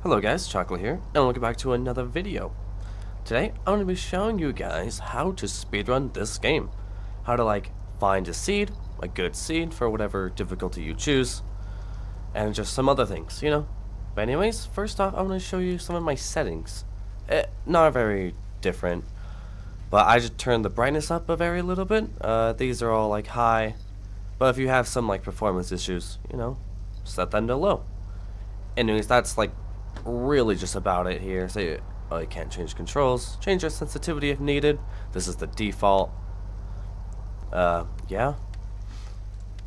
Hello guys, Chocolate here, and welcome back to another video. Today, I'm going to be showing you guys how to speedrun this game. How to find a good seed for whatever difficulty you choose, and just some other things, you know. But anyways, first off, I'm going to show you some of my settings. Not very different, but I just turned the brightness up a very little bit. These are all high, but if you have some performance issues, you know, set them to low. Anyways, that's really just about it here. So you can't change controls, change your sensitivity if needed. This is the default. Yeah.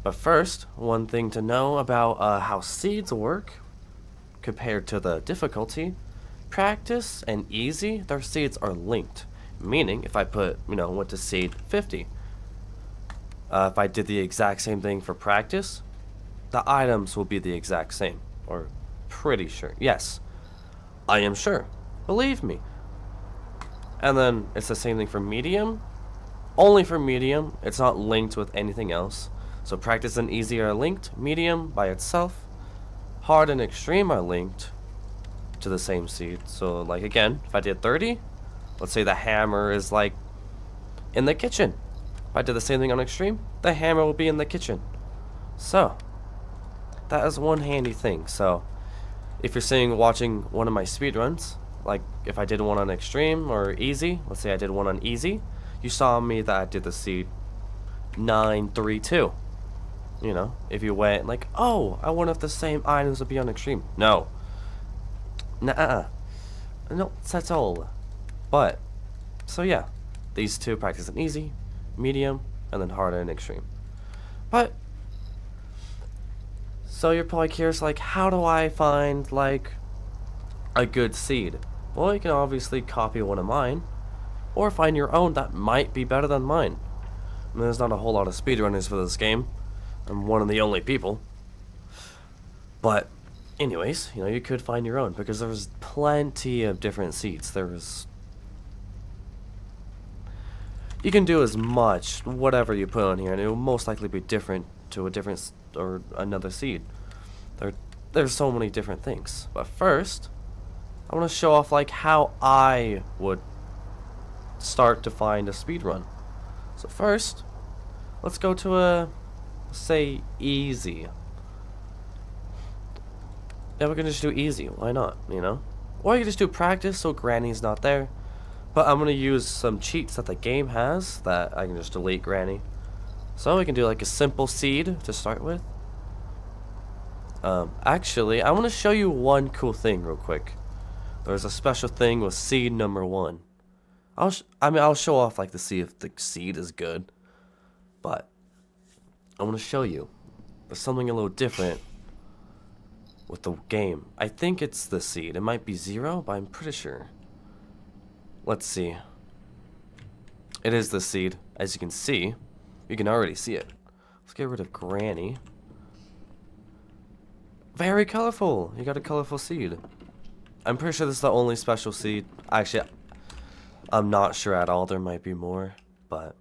But first, one thing to know about how seeds work compared to the difficulty: practice and easy, their seeds are linked. Meaning, if I put, went to seed 50, if I did the exact same thing for practice, the items will be the exact same. Or pretty sure. Yes, I am sure. Believe me. And then it's the same thing for medium. Only for medium, it's not linked with anything else. So practice and easy are linked. Medium by itself. Hard and extreme are linked to the same seed. So again, if I did 30, let's say the hammer is in the kitchen. If I did the same thing on extreme, the hammer will be in the kitchen. So that is one handy thing. So if you're watching one of my speedruns, if I did one on extreme or easy, let's say I did one on easy, you saw me that I did the seed 932. You know, if you went oh, I wonder if the same items would be on extreme. No. Nuh-uh. No, that's all. But, so yeah, these two, practice and easy, medium, and then hard and extreme. But, so you're probably curious, how do I find, a good seed? Well, you can obviously copy one of mine, or find your own that might be better than mine. I mean, there's not a whole lot of speedrunners for this game. I'm one of the only people. But, anyways, you could find your own, because there's plenty of different seeds. You can do as much, whatever you put on here, and it will most likely be different to a different or another seed. There's so many different things. But first, I want to show off how I would start to find a speedrun. So first, let's go to say easy. Yeah, we can just do easy. Why not? Or you can just do practice so Granny's not there. But I'm gonna use some cheats that the game has that I can just delete Granny. So we can do a simple seed to start with. Actually, I want to show you one cool thing real quick. There's a special thing with seed number 1. I'll show off to see if the seed is good. But I want to show you there's something a little different with the game. I think it's the seed. It might be 0, but I'm pretty sure. Let's see. It is the seed. As you can see, you can already see it. Let's get rid of Granny. Very colorful. You got a colorful seed. I'm pretty sure this is the only special seed. Actually, I'm not sure at all. There might be more, but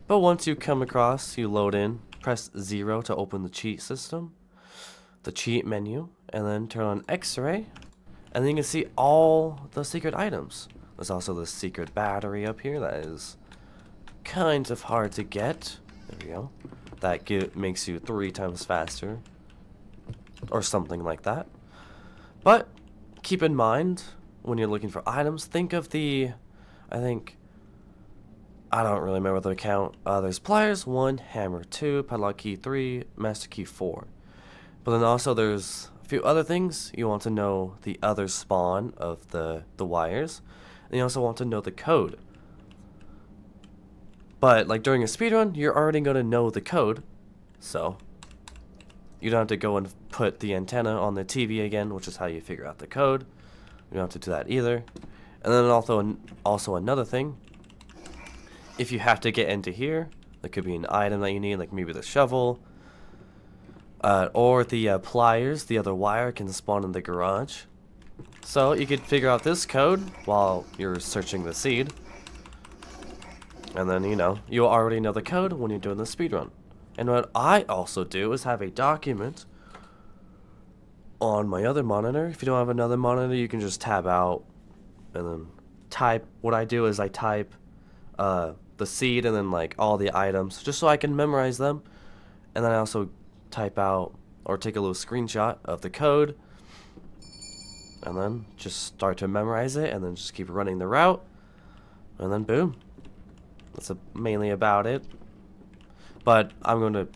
once you come across, you load in, press 0 to open the cheat system, the cheat menu, and then turn on X-ray, and then you can see all the secret items. There's also the secret battery up here that is kind of hard to get. There we go. That makes you 3 times faster, or something like that. But keep in mind, when you're looking for items, think of the, I don't really remember the count. There's pliers 1, hammer 2, padlock key 3, master key 4. But then also there's a few other things. You want to know the other spawn of the wires. And you also want to know the code. But during a speedrun, you're already going to know the code. So you don't have to go and put the antenna on the TV again, which is how you figure out the code. You don't have to do that either. And then also another thing, if you have to get into here, there could be an item that you need, maybe the shovel, or the pliers. The other wire can spawn in the garage. So you could figure out this code while you're searching the seed. And then, you already know the code when you're doing the speedrun. And what I also do is have a document on my other monitor. If you don't have another monitor, you can just tab out and then type. What I do is I type the seed and then like all the items just so I can memorize them, and then I also type out or take a little screenshot of the code and then just start to memorize it and then just keep running the route, and then boom, that's mainly about it. But I'm going to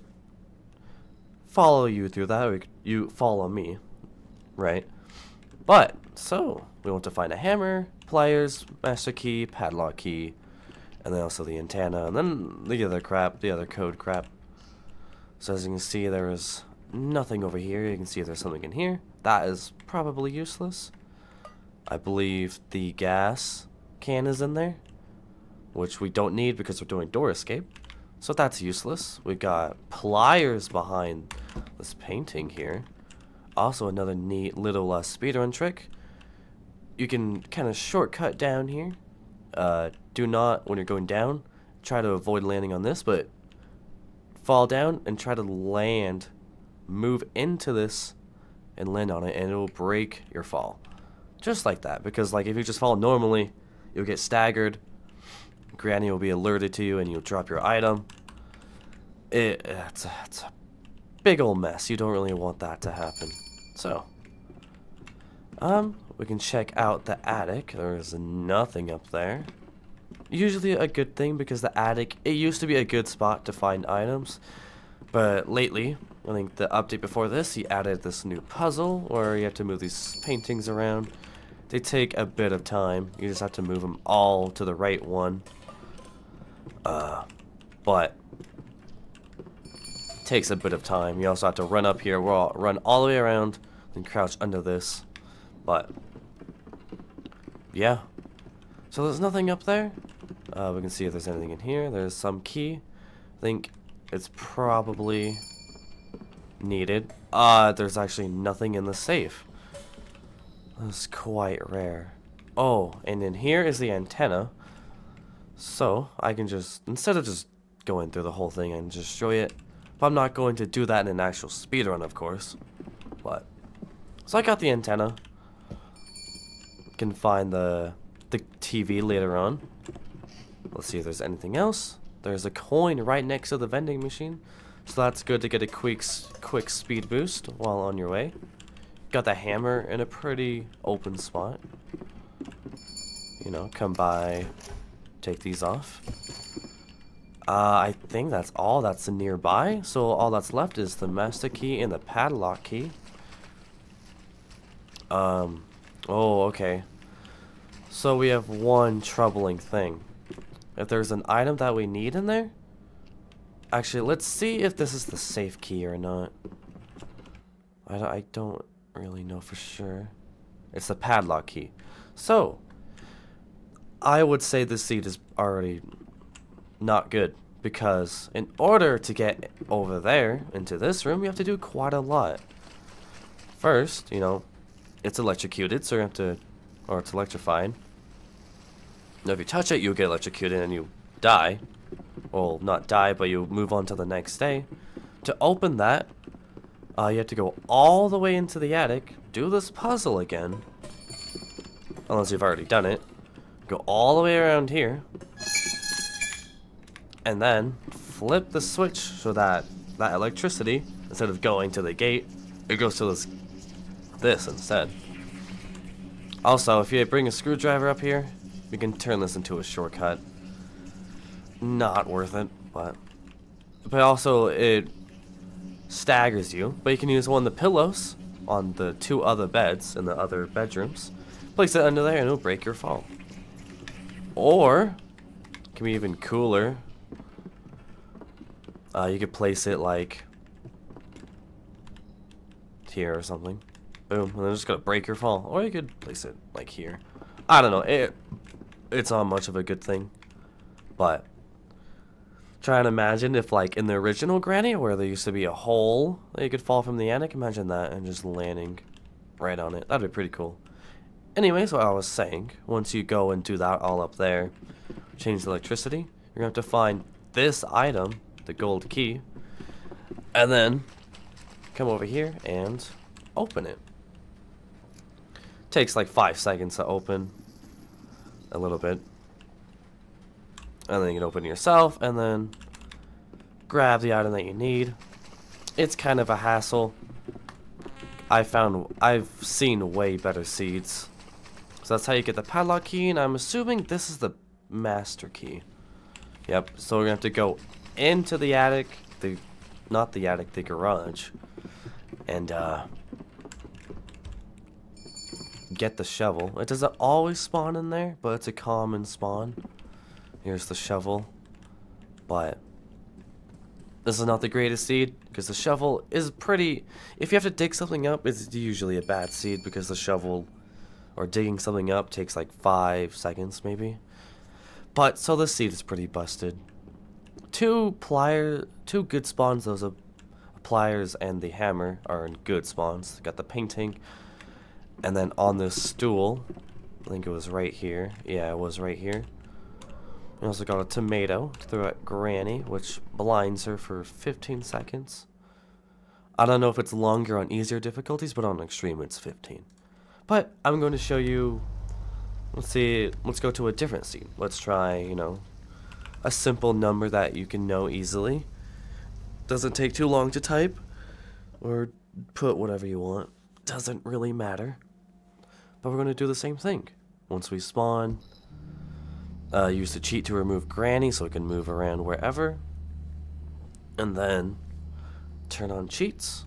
follow you through that. You follow me, right? But so we want to find a hammer, pliers, master key, padlock key, and then also the antenna, and then the other crap, the other code crap. So as you can see, there is nothing over here. You can see there's something in here. That is probably useless. I believe the gas can is in there, which we don't need because we're doing door escape. So that's useless. We've got pliers behind this painting here. Also another neat little speedrun trick. You can kind of shortcut down here. Do not, when you're going down, try to avoid landing on this, but fall down and try to land, move into this and land on it, and it will break your fall. Just like that, because like if you just fall normally, you'll get staggered. Granny will be alerted to you and you'll drop your item. It's a big old mess. You don't really want that to happen. So, we can check out the attic. There is nothing up there. Usually a good thing because the attic, it used to be a good spot to find items. But lately, I think the update before this, he added this new puzzle where you have to move these paintings around. They take a bit of time. You just have to move them all to the right one. But takes a bit of time. You also have to run up here. We'll run all the way around and crouch under this. But yeah, so there's nothing up there. We can see if there's anything in here. There's some key. I think it's probably needed. There's actually nothing in the safe. That's quite rare. Oh, and in here is the antenna. So I can just, instead of just going through the whole thing and just show it, but I'm not going to do that in an actual speedrun, of course. But so I got the antenna. Can find the TV later on. Let's see if there's anything else. There's a coin right next to the vending machine, so that's good to get a quick speed boost while on your way. Got the hammer in a pretty open spot. You know, come by, take these off. I think that's all that's nearby, so all that's left is the master key and the padlock key. Oh, okay. So we have one troubling thing. If there's an item that we need in there, actually, let's see if this is the safe key or not. I don't really know for sure. It's the padlock key. So, I would say this seed is already not good, because in order to get over there into this room, you have to do quite a lot. First, you know, it's electrocuted, so you have to, or it's electrified. Now, if you touch it, you'll get electrocuted and you die. Well, not die, but you move on to the next day. To open that, you have to go all the way into the attic, do this puzzle again, unless you've already done it. Go all the way around here, and then flip the switch so that that electricity, instead of going to the gate, it goes to this instead. Also, if you bring a screwdriver up here, we can turn this into a shortcut. Not worth it, but also it staggers you. But you can use one of the pillows on the two other beds in the other bedrooms. Place it under there and it'll break your fall. Or, it can be even cooler. You could place it like here or something. Boom, and then it's gonna break your fall. Or you could place it like here. I don't know. It's not much of a good thing, but try and imagine if, like, in the original Granny, where there used to be a hole that you could fall from the attic, imagine that and just landing right on it. That'd be pretty cool. Anyways, what I was saying, once you go and do that all up there, change the electricity, you're gonna have to find this item, the gold key, and then come over here and open it. Takes like 5 seconds to open. A little bit. And then you can open it yourself and then grab the item that you need. It's kind of a hassle. I've seen way better seeds. So that's how you get the padlock key, and I'm assuming this is the master key. Yep, so we're gonna have to go into the attic, not the attic, the garage, and get the shovel. It doesn't always spawn in there, but it's a common spawn. Here's the shovel, but this is not the greatest seed, because the shovel is pretty... If you have to dig something up, it's usually a bad seed, because the shovel, or digging something up, takes like 5 seconds, maybe. But, so this seed is pretty busted. Two good spawns, those are pliers and the hammer, are in good spawns. Got the painting. And then on this stool, I think it was right here. Yeah, it was right here. We also got a tomato to throw at Granny, which blinds her for 15 seconds. I don't know if it's longer on easier difficulties, but on extreme it's 15. But I'm going to show you, let's go to a different scene. Let's try, you know, a simple number that you can know easily. Doesn't take too long to type, or put whatever you want. Doesn't really matter. But we're going to do the same thing. Once we spawn, use the cheat to remove Granny so it can move around wherever. And then turn on cheats.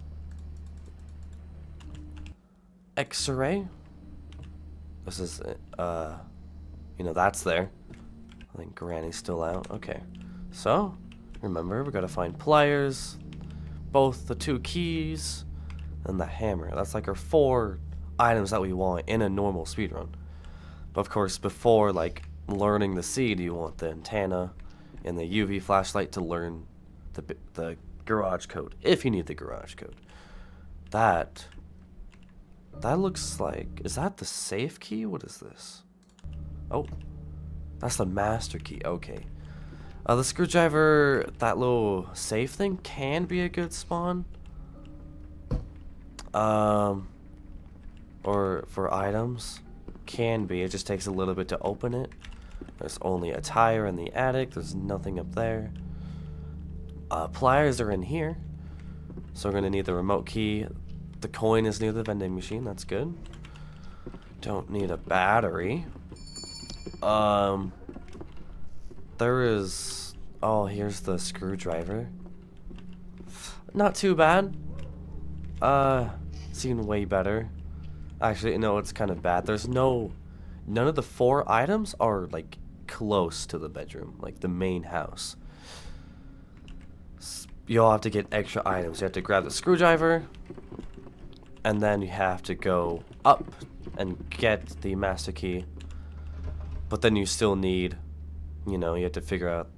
X-ray. This is, you know, that's there. I think Granny's still out. Okay. So, remember, we gotta find pliers, both the 2 keys, and the hammer. That's like our 4 items that we want in a normal speedrun. But of course, before, like, learning the seed, you want the antenna and the UV flashlight to learn the garage code, if you need the garage code. That looks like, is that the safe key? What is this? Oh, that's the master key. Okay. The screwdriver, that little safe thing, can be a good spawn. Or for items, can be. It just takes a little bit to open it. There's only a tire in the attic. There's nothing up there. Pliers are in here. So we're going to need the remote key. The coin is near the vending machine. That's good. Don't need a battery. There is... Oh, here's the screwdriver. Not too bad. Seen way better. Actually, no, it's kind of bad. There's none of the 4 items are, like, close to the bedroom. Like, the main house. You'll have to get extra items. You have to grab the screwdriver, and then you have to go up and get the master key. But then you still need, you know, you have to figure out,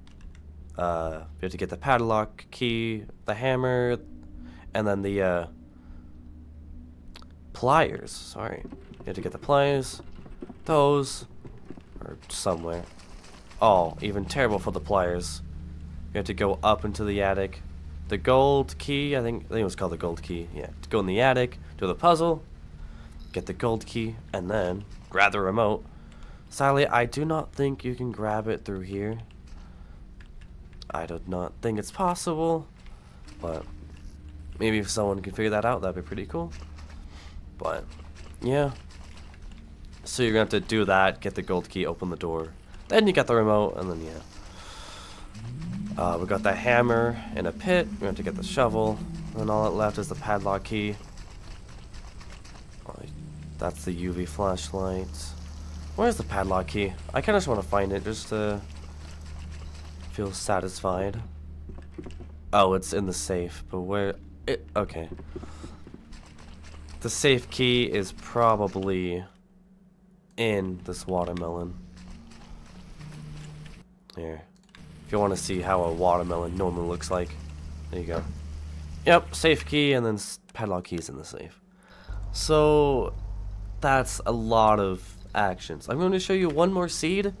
you have to get the padlock key, the hammer, and then the pliers. Sorry. You have to get the pliers. Those are somewhere. Oh, even terrible for the pliers. You have to go up into the attic. The gold key, I think it was called the gold key. Yeah, to go in the attic, do the puzzle, get the gold key, and then grab the remote. Sadly, I do not think you can grab it through here. I do not think it's possible, but maybe if someone can figure that out, that'd be pretty cool. But, yeah. So you're gonna have to do that, get the gold key, open the door. Then you got the remote, and then, yeah. We got the hammer in a pit. We have to get the shovel. And all that left is the padlock key. That's the UV flashlight. Where's the padlock key? I kind of just want to find it just to feel satisfied. Oh, it's in the safe. But where... Okay. The safe key is probably in this watermelon. Here. If you want to see how a watermelon normally looks like. There you go. Yep, safe key, and then padlock keys in the safe. So, that's a lot of actions. I'm going to show you one more seed. And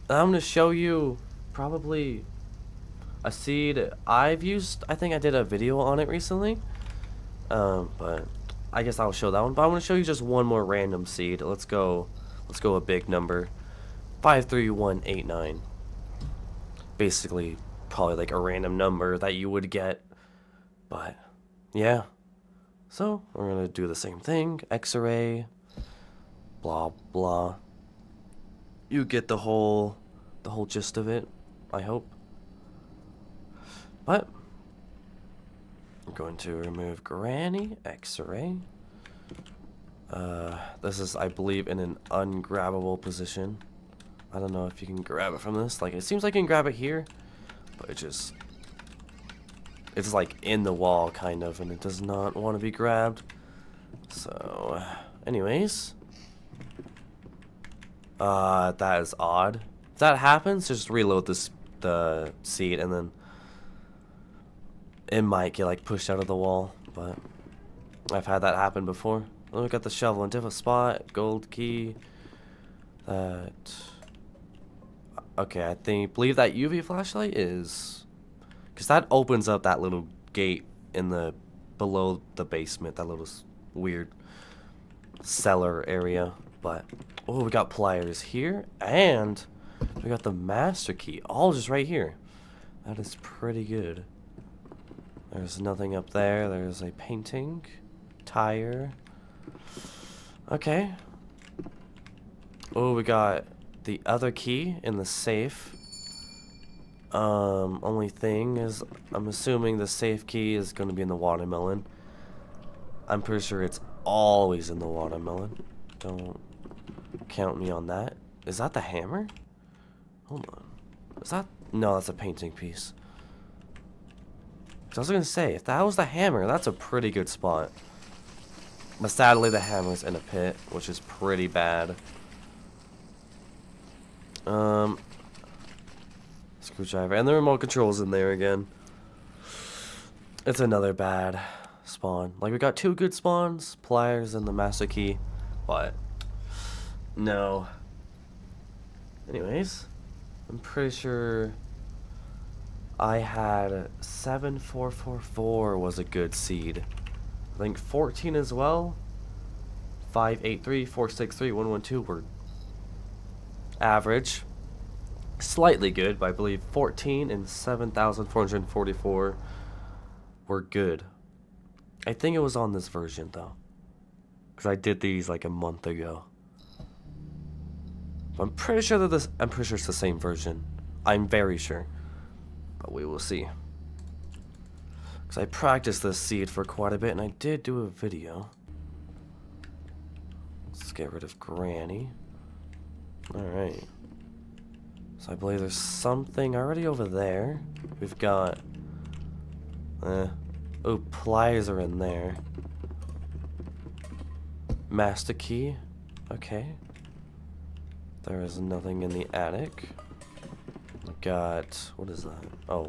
I'm going to show you probably a seed I've used. I think I did a video on it recently. But I guess I'll show that one, but I want to show you just one more random seed. Let's go a big number. 53189. Basically, probably like a random number that you would get. But, yeah. So, we're going to do the same thing. X-ray. Blah, blah. You get the whole gist of it, I hope. But, I'm going to remove Granny, X-ray. This is, I believe, in an ungrabbable position. I don't know if you can grab it from this. Like, it seems like you can grab it here, but it's like in the wall, kind of, and it does not want to be grabbed. So, anyways. That is odd. If that happens, just reload the seed, and then it might get like pushed out of the wall, but I've had that happen before. Look at the shovel in different spot, gold key. That okay, I believe that UV flashlight is, because that opens up that little gate in the below the basement, that little weird cellar area. But oh, we got pliers here, and we got the master key, all just right here. That is pretty good. There's nothing up there. There's a painting, tire. Okay. Oh, we got the other key in the safe. Only thing is, I'm assuming the safe key is going to be in the watermelon. I'm pretty sure it's always in the watermelon. Don't count me on that. Is that the hammer? Hold on. Is that? No, that's a painting piece. I was gonna say, if that was the hammer, that's a pretty good spot. But sadly, the hammer's in a pit, which is pretty bad. Screwdriver, and the remote control's in there again. It's another bad spawn. Like, we got two good spawns, pliers and the master key, but no. Anyways, I'm pretty sure I had 7444 was a good seed. I think 14 as well. 583, 463, 112 were average. Slightly good, but I believe 14 and 7,444 were good. I think it was on this version though, because I did these like a month ago. I'm pretty sure that I'm pretty sure it's the same version. I'm very sure. But we will see. Because I practiced this seed for quite a bit, and I did do a video. Let's get rid of Granny. Alright. So I believe there's something already over there. We've got... oh, pliers are in there. Master key. Okay. There is nothing in the attic. Got, what is that? Oh,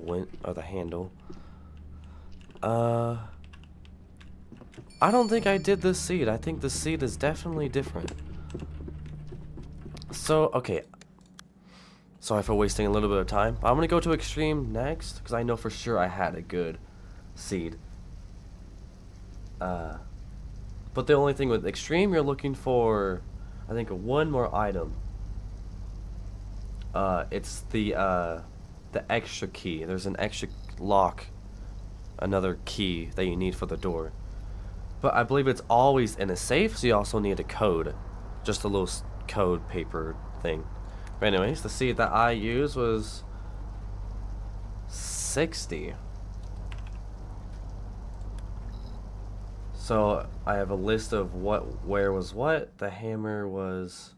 the handle. I don't think I did this seed. I think the seed is definitely different. So, okay. Sorry for wasting a little bit of time. I'm gonna go to extreme next, because I know for sure I had a good seed. But the only thing with extreme, you're looking for, I think, one more item. It's the extra key. There's an extra lock, another key that you need for the door. But I believe it's always in a safe, so you also need a code. Just a little code paper thing. But anyways, the seed that I used was 60. So I have a list of where was what. The hammer was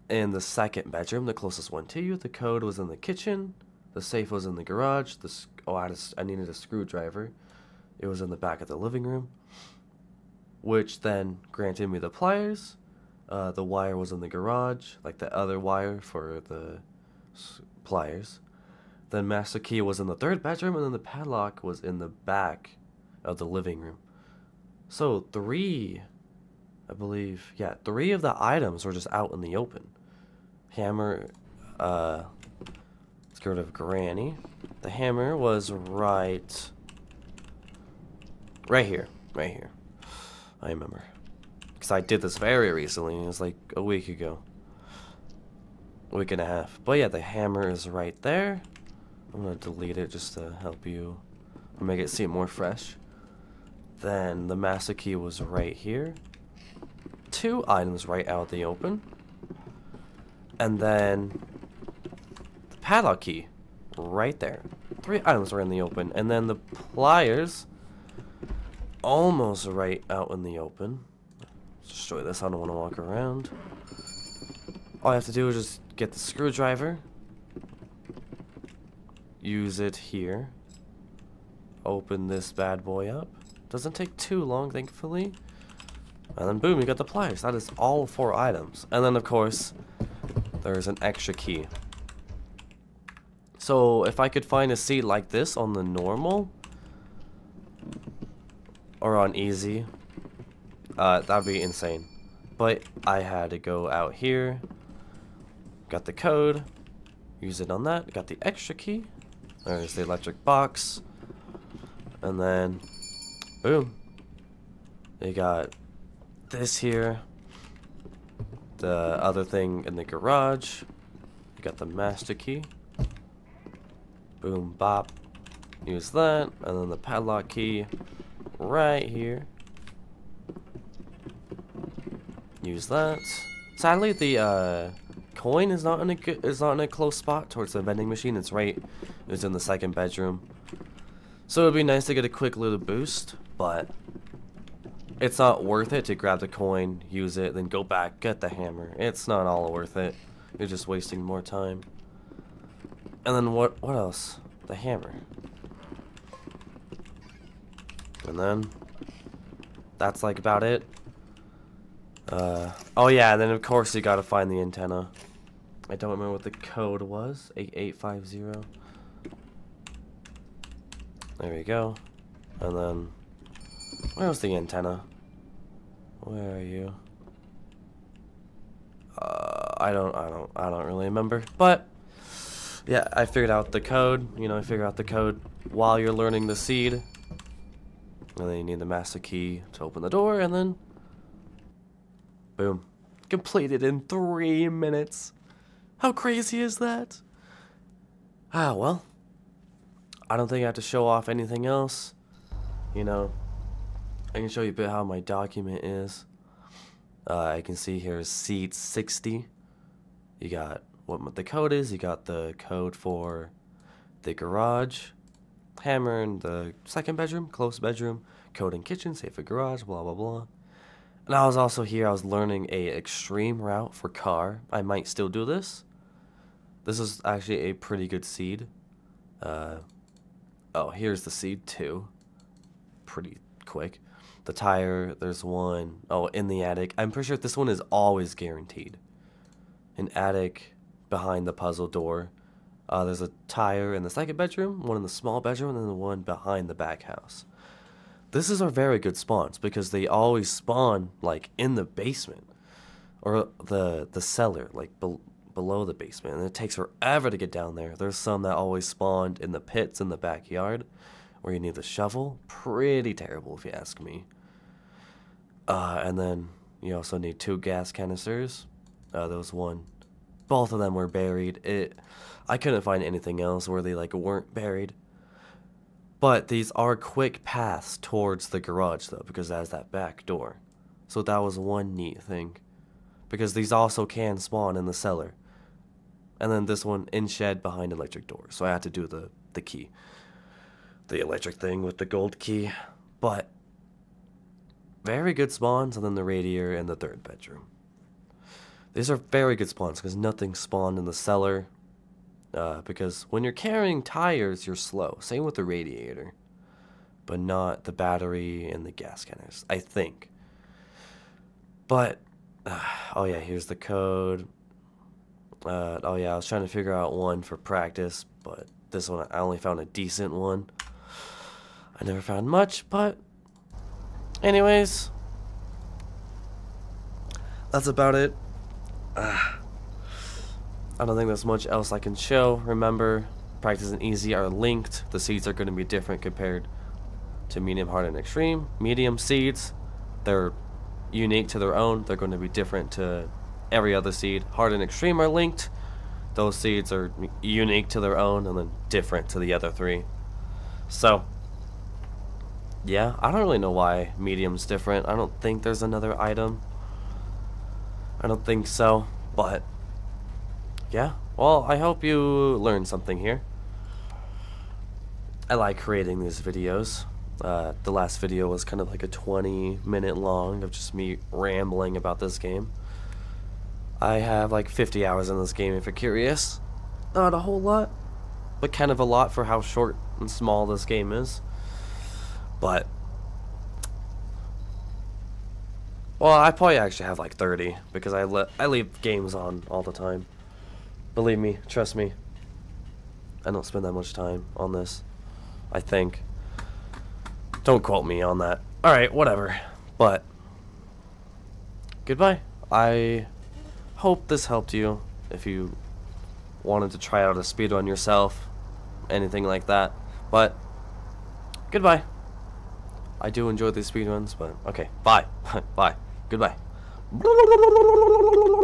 in the second bedroom, the closest one to you. The code was in the kitchen. The safe was in the garage. I needed a screwdriver. It was in the back of the living room, which then granted me the pliers. The wire was in the garage, like the other wire for the pliers. Then master key was in the third bedroom, and then the padlock was in the back of the living room. So three of the items were just out in the open. Hammer, let's get rid of Granny. The hammer was right here. Right here. I remember. Because I did this very recently. It was like a week ago. A week and a half. But yeah, the hammer is right there. I'm going to delete it just to help you. Or make it seem more fresh. Then the master key was right here. 2 items right out in the open. And then the padlock key right there. 3 items were in the open. And then the pliers almost right out in the open. Let's destroy this. I don't want to walk around. All I have to do is just get the screwdriver. Use it here. Open this bad boy up. Doesn't take too long, thankfully. And then boom, you got the pliers. That is all 4 items. And then of course, there's an extra key. So if I could find a seat like this on the normal or on easy, that'd be insane. But I had to go out here. Got the code. Use it on that. Got the extra key. There's the electric box. And then boom. You got this here. The other thing in the garage. You got the master key. Boom, bop. Use that. And then the padlock key right here. Use that. Sadly, the coin is not in a close spot towards the vending machine. It's in the second bedroom. So it'd be nice to get a quick little boost, but it's not worth it to grab the coin, use it, then go back, get the hammer. It's not all worth it. You're just wasting more time. And then what else? The hammer. And then that's like about it. Oh yeah, and then of course you gotta find the antenna. I don't remember what the code was. 8850. There we go. And then where was the antenna? Where are you? I don't really remember. But yeah, I figured out the code. You know, I figured out the code while you're learning the seed. And then you need the master key to open the door, and then boom. Completed in 3 minutes. How crazy is that? Ah, well. I don't think I have to show off anything else. You know, I can show you a bit how my document is. I can see here is seat 60. You got what the code is. You got the code for the garage, hammer in the second bedroom, close bedroom, code in kitchen, safe for garage, blah, blah, blah. And I was also here, I was learning a extreme route for car. I might still do this. This is actually a pretty good seed. Oh, here's the seed too. Pretty quick. The tire, there's one. Oh, in the attic. I'm pretty sure this one is always guaranteed. An attic behind the puzzle door. There's a tire in the second bedroom, one in the small bedroom, and then the one behind the back house. This is our very good spawns because they always spawn like in the basement or the cellar, like below the basement, and it takes forever to get down there. There's some that always spawned in the pits in the backyard where you need the shovel. Pretty terrible if you ask me. And then you also need 2 gas canisters. There was one. Both of them were buried. I couldn't find anything else where they like weren't buried. But these are quick paths towards the garage though, because it has that back door. So that was one neat thing. Because these also can spawn in the cellar. And then this one in shed behind electric door. So I had to do the key. The electric thing with the gold key. But very good spawns, and then the radiator in the third bedroom. These are very good spawns because nothing spawned in the cellar. Because when you're carrying tires, you're slow. Same with the radiator. But not the battery and the gas canisters, I think. But, oh yeah, here's the code. Oh yeah, I was trying to figure out one for practice, but this one, I only found a decent one. I never found much, but anyways, that's about it. I don't think there's much else I can show. Remember, practice and easy are linked. The seeds are going to be different compared to medium, hard, and extreme. Medium seeds, they're unique to their own. They're going to be different to every other seed. Hard and extreme are linked. Those seeds are unique to their own and then different to the other three. So, yeah, I don't really know why medium's different. I don't think there's another item. I don't think so, but yeah. Well, I hope you learned something here. I like creating these videos. The last video was kind of like a 20-minute long of just me rambling about this game. I have like 50 hours in this game if you're curious. Not a whole lot, but kind of a lot for how short and small this game is. But, well, I probably actually have like 30 because I leave games on all the time. Believe me, trust me. I don't spend that much time on this, I think. Don't quote me on that. Alright, whatever. But, goodbye. I hope this helped you if you wanted to try out a speedrun yourself, anything like that. But, goodbye. I do enjoy these speedruns, but okay, bye. Bye. Goodbye.